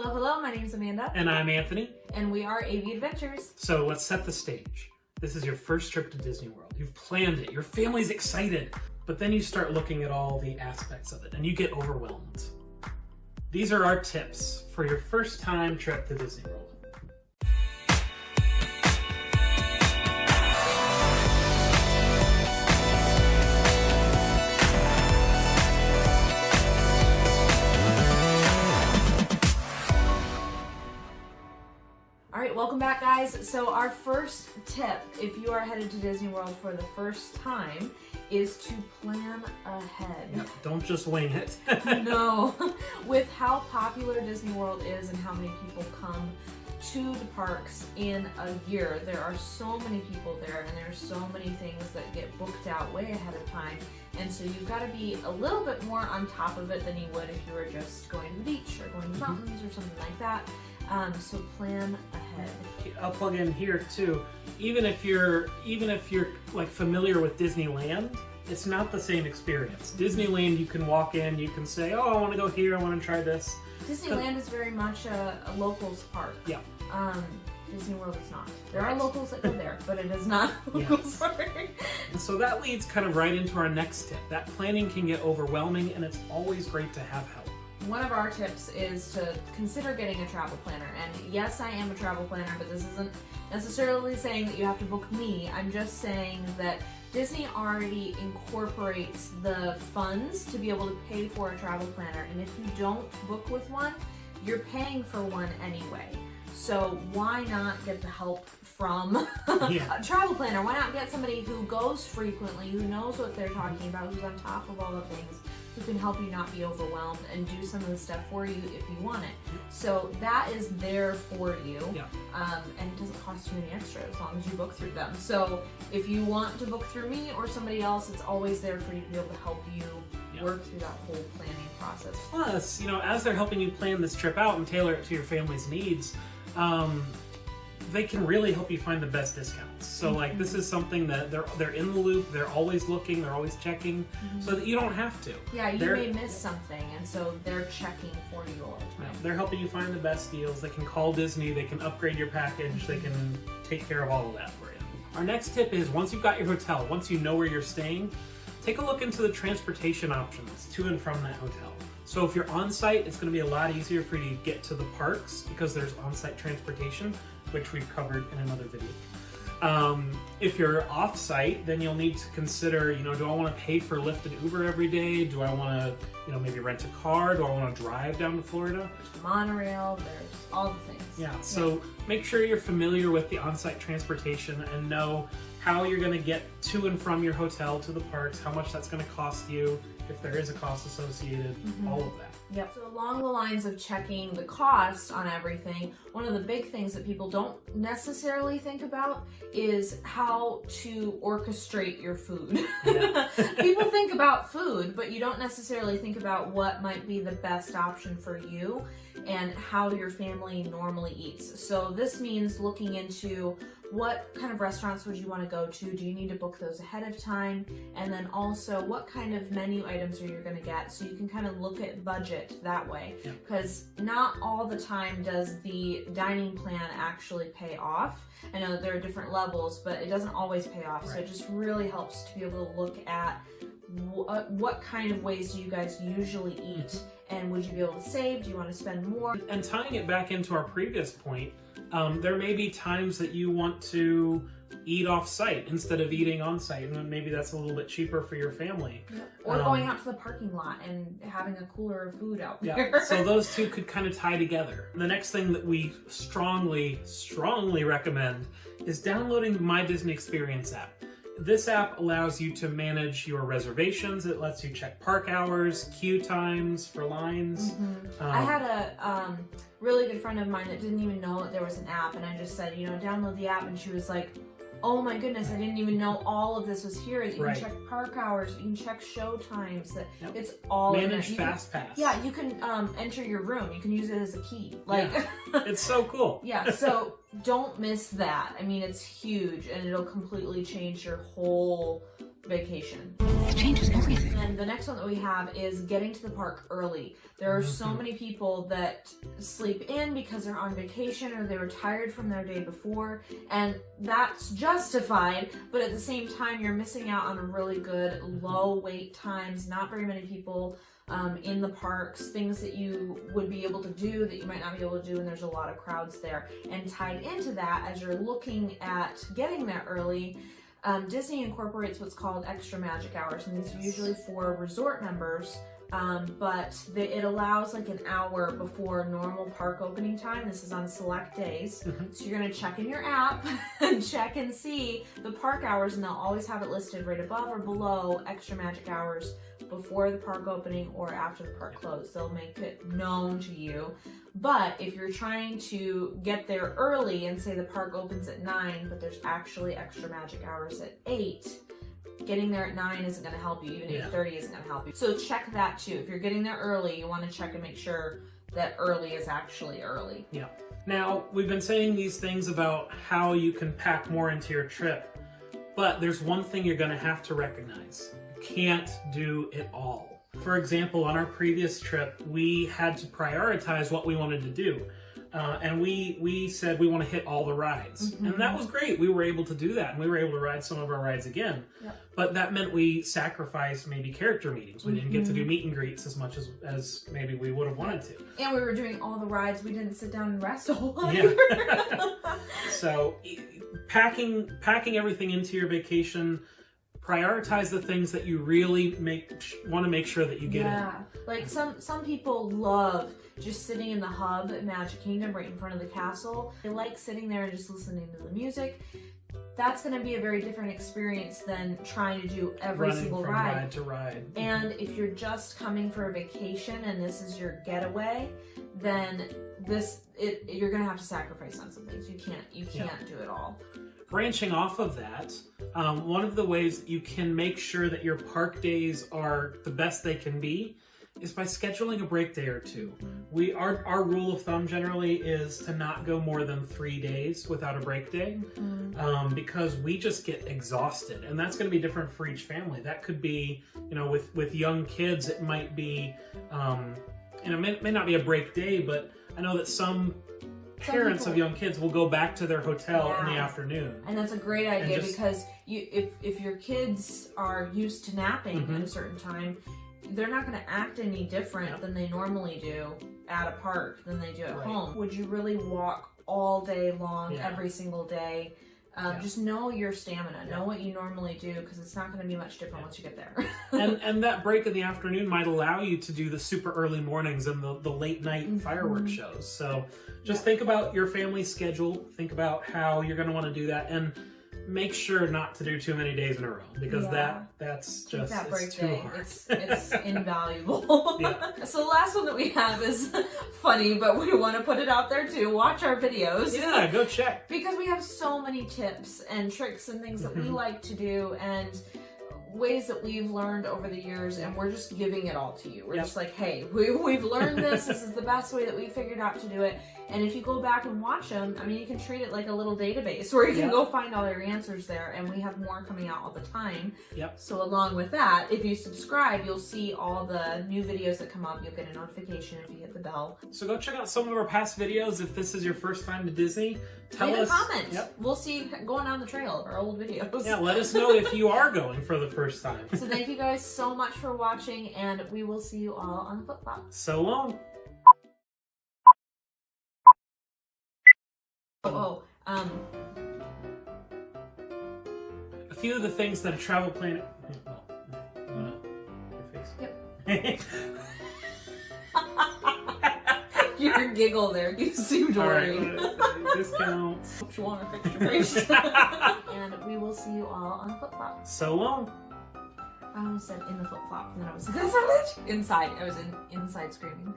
Hello, hello, my name's Amanda. And I'm Anthony. And we are AV Adventures. So let's set the stage. This is your first trip to Disney World. You've planned it, your family's excited, but then you start looking at all the aspects of it and you get overwhelmed. These are our tips for your first time trip to Disney World. Alright, welcome back guys. So our first tip, if you are headed to Disney World for the first time, is to plan ahead. Yep, don't just wing it. No. With how popular Disney World is and how many people come to the parks in a year, there are so many people there and there are so many things that get booked out way ahead of time. And so you've got to be a little bit more on top of it than you would if you were just going to the beach or going to the mountains or something like that. So plan ahead. I'll plug in here too. Even if you're like familiar with Disneyland, it's not the same experience. Disneyland, you can walk in, you can say, "Oh, I want to go here. I want to try this." Disneyland is very much a locals park. Yeah. Disney World is not. There are locals that go there, but it is not a locals park. And so that leads kind of right into our next tip. That planning can get overwhelming, and it's always great to have help. One of our tips is to consider getting a travel planner. And yes, I am a travel planner, but this isn't necessarily saying that you have to book me. I'm just saying that Disney already incorporates the funds to be able to pay for a travel planner. And if you don't book with one, you're paying for one anyway. So why not get the help from a travel planner? Why not get somebody who goes frequently, who knows what they're talking about, who's on top of all the things, who can help you not be overwhelmed and do some of the stuff for you if you want it. So that is there for you, and it doesn't cost you any extra as long as you book through them. So if you want to book through me or somebody else, it's always there for you to be able to help you work through that whole planning process. Plus, as they're helping you plan this trip out and tailor it to your family's needs, they can really help you find the best discounts. So like this is something that they're in the loop, they're always looking, they're always checking, so that you don't have to. Yeah, you may miss something, and so they're checking for you all the time. They're helping you find the best deals. They can call Disney, they can upgrade your package, they can take care of all of that for you. Our next tip is once you've got your hotel, once you know where you're staying, take a look into the transportation options to and from that hotel. So if you're on site, it's going to be a lot easier for you to get to the parks because there's on-site transportation, which we've covered in another video. If you're off-site, then you'll need to consider, do I want to pay for Lyft and Uber every day? Do I want to, maybe rent a car? Do I want to drive down to Florida? There's monorail, there's all the things. Yeah, so make sure you're familiar with the on-site transportation and know how you're going to get to and from your hotel to the parks, how much that's going to cost you, if there is a cost associated, all of that. Yep. So along the lines of checking the cost on everything, one of the big things that people don't necessarily think about is how to orchestrate your food. Yeah. People think about food, but you don't necessarily think about what might be the best option for you and how your family normally eats. So this means looking into what kind of restaurants would you want to go to? Do you need to book those ahead of time? And then also what kind of menu items are you going to get? So you can kind of look at budget that way. Because not all the time does the dining plan actually pay off. I know that there are different levels, but it doesn't always pay off. So it just really helps to be able to look at what kind of ways do you guys usually eat, and would you be able to save? Do you want to spend more? And tying it back into our previous point, there may be times that you want to eat off-site instead of eating on-site, and maybe that's a little bit cheaper for your family. Or going out to the parking lot and having a cooler of food out there. So those two could kind of tie together. The next thing that we strongly recommend is downloading the My Disney Experience app. This app allows you to manage your reservations. It lets you check park hours, queue times for lines. I had a really good friend of mine that didn't even know that there was an app, and I just said, download the app, and she was like, oh my goodness, I didn't even know all of this was here. You can check park hours, you can check show times. It's all manage FastPass. Yeah, you can enter your room. You can use it as a key. It's so cool. So don't miss that. I mean, it's huge, and it'll completely change your whole vacation. It changes everything. And the next one that we have is getting to the park early. There are so many people that sleep in because they're on vacation or they were tired from their day before, and that's justified, but at the same time you're missing out on a really good low wait times, not very many people in the parks, things that you would be able to do that you might not be able to do when there's a lot of crowds there. And tied into that, as you're looking at getting there early, Disney incorporates what's called extra magic hours, and these are usually for resort members, but it allows like an hour before normal park opening time. This is on select days. So you're gonna check in your app and check and see the park hours, and they'll always have it listed right above or below extra magic hours before the park opening or after the park closed. They'll make it known to you. But if you're trying to get there early and say the park opens at 9, but there's actually extra magic hours at 8, getting there at 9 isn't going to help you. Even 8:30 isn't going to help you. So check that too. If you're getting there early, you want to check and make sure that early is actually early. Yeah. Now, we've been saying these things about how you can pack more into your trip, but there's one thing you're going to have to recognize. Can't do it all. For example, on our previous trip, we had to prioritize what we wanted to do. And we said we want to hit all the rides. And that was great. We were able to do that. And we were able to ride some of our rides again. But that meant we sacrificed maybe character meetings. We didn't get to do meet and greets as much as maybe we would have wanted to. And we were doing all the rides. We didn't sit down and rest a whole lot. So packing everything into your vacation, prioritize the things that you really want to make sure that you get in. Like some people love just sitting in the hub at Magic Kingdom right in front of the castle. They like sitting there and just listening to the music. That's going to be a very different experience than trying to do every single ride. Ride to ride. And if you're just coming for a vacation and this is your getaway, then you're going to have to sacrifice on some things. You can't do it all. Branching off of that, one of the ways that you can make sure that your park days are the best they can be is by scheduling a break day or two. Our rule of thumb generally is to not go more than 3 days without a break day, because we just get exhausted, and that's going to be different for each family. That could be, with young kids, it might be, it may not be a break day, but I know that some parents of young kids will go back to their hotel in the afternoon. And that's a great idea because if your kids are used to napping at a certain time, they're not going to act any different than they normally do at a park than they do at home. Would you really walk all day long, every single day? Just know your stamina. Know what you normally do, because it's not going to be much different once you get there. and that break in the afternoon might allow you to do the super early mornings and the late night fireworks shows. So just think about your family schedule. Think about how you're going to want to do that, and make sure not to do too many days in a row, because that's just that break too day. hard. It's invaluable. So the last one that we have is funny, but we want to put it out there too. Watch our videos. Yeah, go check. Because we have so many tips and tricks and things that we like to do, and ways that we've learned over the years, and we're just giving it all to you. We're just like, hey, we've learned this. This is the best way that we figured out to do it. And if you go back and watch them, I mean, you can treat it like a little database where you can go find all your answers there, and we have more coming out all the time. So along with that, if you subscribe, you'll see all the new videos that come up. You'll get a notification if you hit the bell. So go check out some of our past videos. If this is your first time to Disney, tell us. Leave a comment. We'll see you going down the trail of our old videos. Yeah, let us know if you are going for the first time. So thank you guys so much for watching, and we will see you all on the flip-flop. So long. A few of the things that a travel planner... your face. Your giggle there, you seemed worried. Discounts. Hope you want to fix your face. And we will see you all on the flip-flop. So long. I almost said in the flip-flop, and then I was like, inside. I was inside screaming.